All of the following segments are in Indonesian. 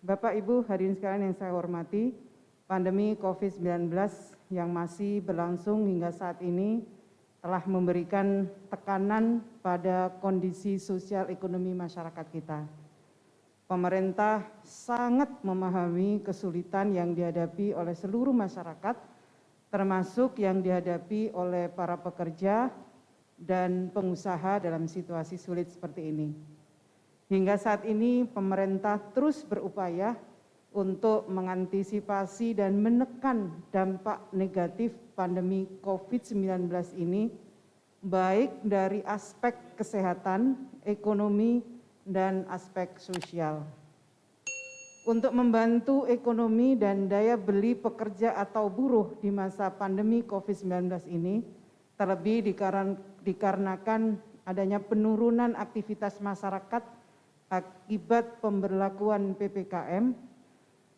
Bapak Ibu hadirin sekalian yang saya hormati, pandemi COVID-19 yang masih berlangsung hingga saat ini telah memberikan tekanan pada kondisi sosial ekonomi masyarakat kita. Pemerintah sangat memahami kesulitan yang dihadapi oleh seluruh masyarakat, termasuk yang dihadapi oleh para pekerja dan pengusaha dalam situasi sulit seperti ini. Hingga saat ini pemerintah terus berupaya untuk mengantisipasi dan menekan dampak negatif pandemi COVID-19 ini, baik dari aspek kesehatan, ekonomi, dan aspek sosial. Untuk membantu ekonomi dan daya beli pekerja atau buruh di masa pandemi COVID-19 ini, terlebih dikarenakan adanya penurunan aktivitas masyarakat akibat pemberlakuan PPKM,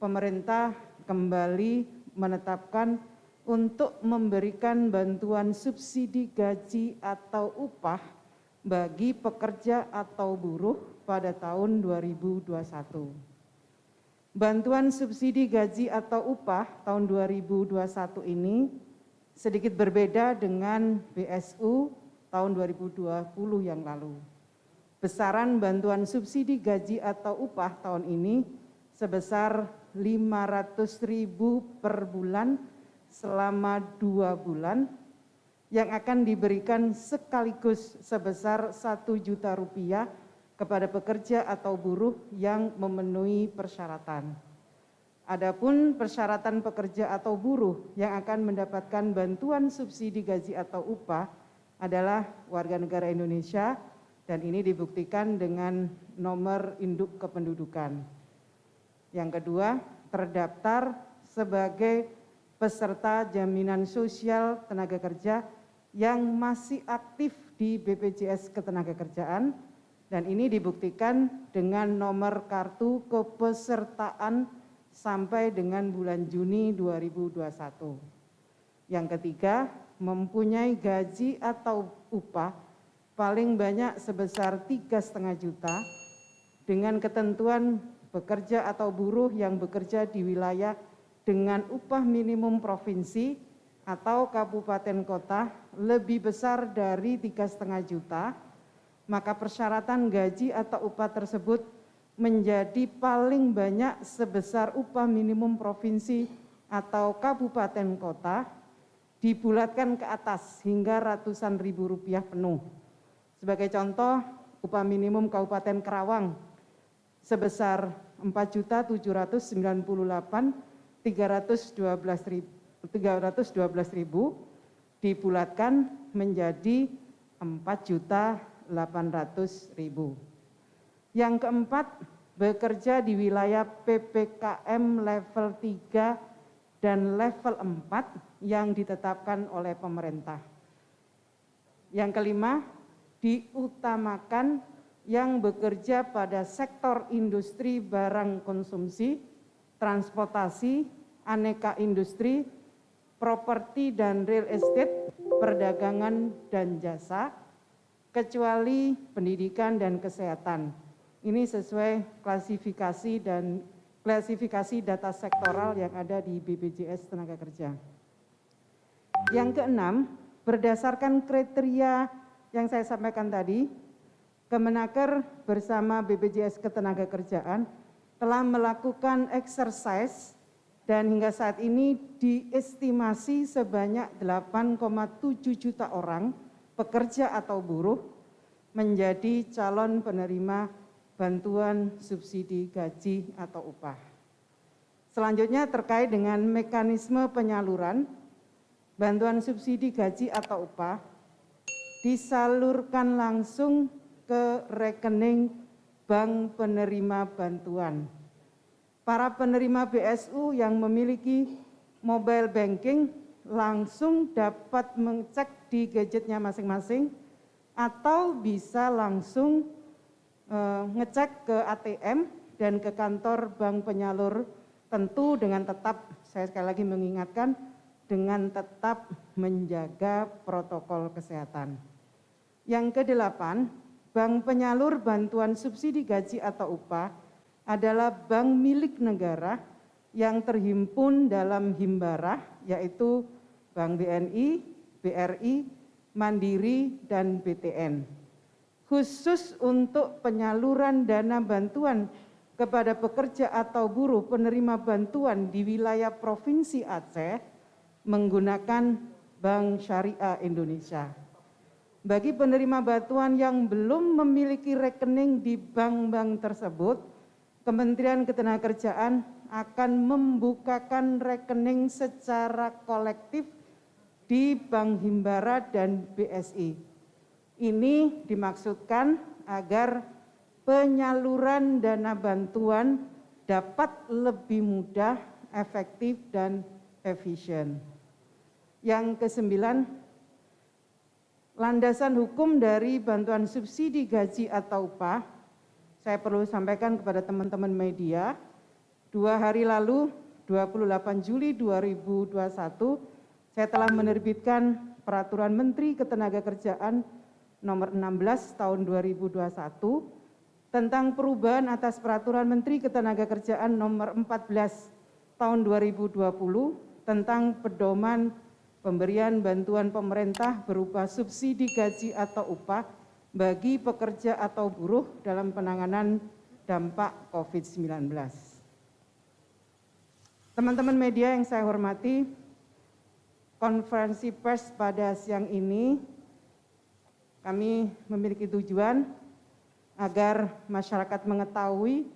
pemerintah kembali menetapkan untuk memberikan bantuan subsidi gaji atau upah bagi pekerja atau buruh pada tahun 2021. Bantuan subsidi gaji atau upah tahun 2021 ini sedikit berbeda dengan BSU tahun 2020 yang lalu. Besaran bantuan subsidi gaji atau upah tahun ini sebesar 500.000 per bulan selama 2 bulan yang akan diberikan sekaligus sebesar 1 juta rupiah kepada pekerja atau buruh yang memenuhi persyaratan. Adapun persyaratan pekerja atau buruh yang akan mendapatkan bantuan subsidi gaji atau upah adalah warga negara Indonesia, dan ini dibuktikan dengan nomor induk kependudukan. Yang kedua, terdaftar sebagai peserta jaminan sosial tenaga kerja yang masih aktif di BPJS Ketenagakerjaan, dan ini dibuktikan dengan nomor kartu kepesertaan sampai dengan bulan Juni 2021. Yang ketiga, mempunyai gaji atau upah paling banyak sebesar 3,5 juta dengan ketentuan pekerja atau buruh yang bekerja di wilayah dengan upah minimum provinsi atau kabupaten kota lebih besar dari 3,5 juta, maka persyaratan gaji atau upah tersebut menjadi paling banyak sebesar upah minimum provinsi atau kabupaten kota dibulatkan ke atas hingga ratusan ribu rupiah penuh. Sebagai contoh, upah minimum Kabupaten Karawang sebesar 4.798.312.000 dibulatkan menjadi 4.800.000. Yang keempat, bekerja di wilayah PPKM level 3 dan level 4 yang ditetapkan oleh pemerintah. Yang kelima, diutamakan yang bekerja pada sektor industri barang konsumsi, transportasi, aneka industri, properti dan real estate, perdagangan dan jasa, kecuali pendidikan dan kesehatan. Ini sesuai klasifikasi data sektoral yang ada di BPJS Tenagakerja. Yang keenam, berdasarkan kriteria yang saya sampaikan tadi, Kemenaker bersama BPJS Ketenagakerjaan telah melakukan exercise dan hingga saat ini diestimasi sebanyak 8,7 juta orang pekerja atau buruh menjadi calon penerima bantuan subsidi gaji atau upah. Selanjutnya terkait dengan mekanisme penyaluran bantuan subsidi gaji atau upah disalurkan langsung ke rekening bank penerima bantuan. Para penerima BSU yang memiliki mobile banking langsung dapat mengecek di gadgetnya masing-masing atau bisa langsung ngecek ke ATM dan ke kantor bank penyalur, tentu dengan tetap, saya sekali lagi mengingatkan, dengan tetap menjaga protokol kesehatan. Yang kedelapan, bank penyalur bantuan subsidi gaji atau upah adalah bank milik negara yang terhimpun dalam Himbara, yaitu Bank BNI, BRI, Mandiri, dan BTN. Khusus untuk penyaluran dana bantuan kepada pekerja atau buruh penerima bantuan di wilayah Provinsi Aceh menggunakan Bank Syariah Indonesia. Bagi penerima bantuan yang belum memiliki rekening di bank-bank tersebut, Kementerian Ketenagakerjaan akan membukakan rekening secara kolektif di Bank Himbara dan BSI. Ini dimaksudkan agar penyaluran dana bantuan dapat lebih mudah, efektif, dan efisien. Yang kesembilan, landasan hukum dari bantuan subsidi gaji atau upah. Saya perlu sampaikan kepada teman-teman media, 2 hari lalu, 28 Juli 2021, saya telah menerbitkan Peraturan Menteri Ketenagakerjaan Nomor 16 Tahun 2021 tentang perubahan atas Peraturan Menteri Ketenagakerjaan Nomor 14 Tahun 2020 tentang pedoman pemberian bantuan pemerintah berupa subsidi gaji atau upah bagi pekerja atau buruh dalam penanganan dampak COVID-19. Teman-teman media yang saya hormati, konferensi pers pada siang ini kami memiliki tujuan agar masyarakat mengetahui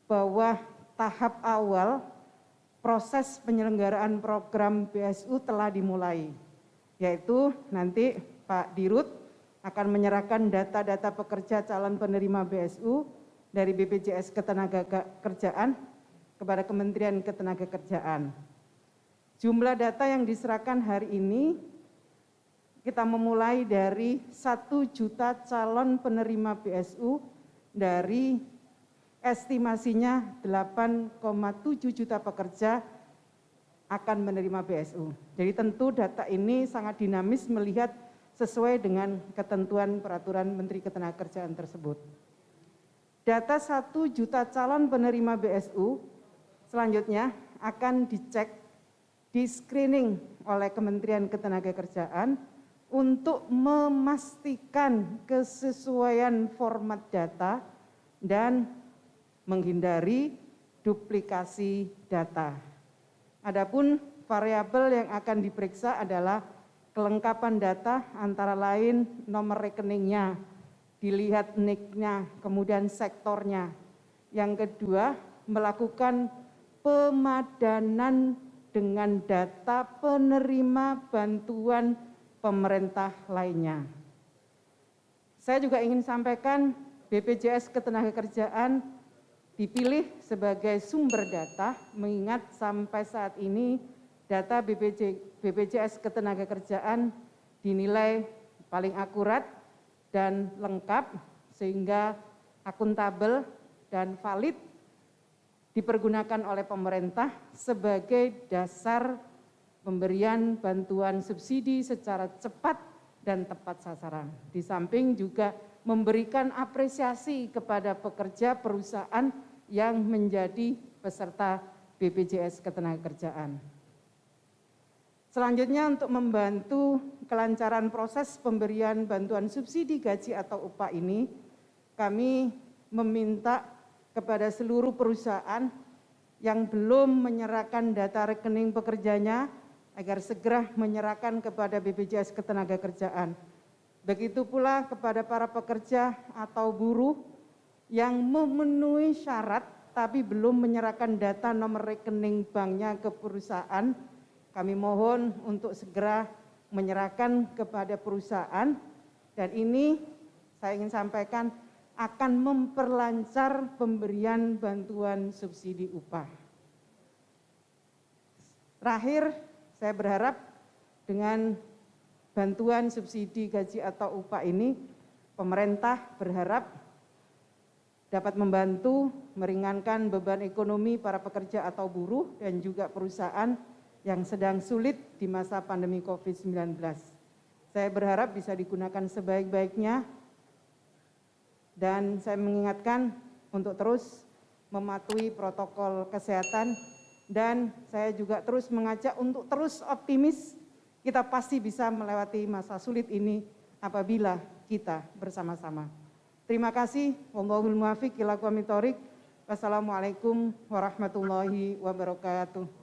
bahwa tahap awal proses penyelenggaraan program BSU telah dimulai, yaitu nanti Pak Dirut akan menyerahkan data-data pekerja calon penerima BSU dari BPJS Ketenagakerjaan kepada Kementerian Ketenagakerjaan. Jumlah data yang diserahkan hari ini kita memulai dari 1 juta calon penerima BSU dari estimasinya 8,7 juta pekerja akan menerima BSU. Jadi tentu data ini sangat dinamis melihat sesuai dengan ketentuan Peraturan Menteri Ketenagakerjaan tersebut. Data 1 juta calon penerima BSU selanjutnya akan dicek, di-screening oleh Kementerian Ketenagakerjaan untuk memastikan kesesuaian format data dan menghindari duplikasi data. Adapun variabel yang akan diperiksa adalah kelengkapan data antara lain nomor rekeningnya, dilihat NIK-nya, kemudian sektornya. Yang kedua, melakukan pemadanan dengan data penerima bantuan pemerintah lainnya. Saya juga ingin sampaikan BPJS Ketenagakerjaan dipilih sebagai sumber data, mengingat sampai saat ini data BPJS Ketenagakerjaan dinilai paling akurat dan lengkap sehingga akuntabel dan valid dipergunakan oleh pemerintah sebagai dasar pemberian bantuan subsidi secara cepat dan tepat sasaran. Di samping juga memberikan apresiasi kepada pekerja perusahaan yang menjadi peserta BPJS Ketenagakerjaan. Selanjutnya untuk membantu kelancaran proses pemberian bantuan subsidi gaji atau upah ini, kami meminta kepada seluruh perusahaan yang belum menyerahkan data rekening pekerjanya agar segera menyerahkan kepada BPJS Ketenagakerjaan. Begitu pula kepada para pekerja atau buruh yang memenuhi syarat tapi belum menyerahkan data nomor rekening banknya ke perusahaan, kami mohon untuk segera menyerahkan kepada perusahaan, dan ini saya ingin sampaikan akan memperlancar pemberian bantuan subsidi upah. Terakhir, saya berharap dengan bantuan subsidi gaji atau upah ini, pemerintah berharap dapat membantu meringankan beban ekonomi para pekerja atau buruh dan juga perusahaan yang sedang sulit di masa pandemi COVID-19. Saya berharap bisa digunakan sebaik-baiknya dan saya mengingatkan untuk terus mematuhi protokol kesehatan, dan saya juga terus mengajak untuk terus optimis, kita pasti bisa melewati masa sulit ini apabila kita bersama-sama. Terima kasih. Wallahul muwaffiq ila aqwamit thoriq. Wassalamualaikum warahmatullahi wabarakatuh.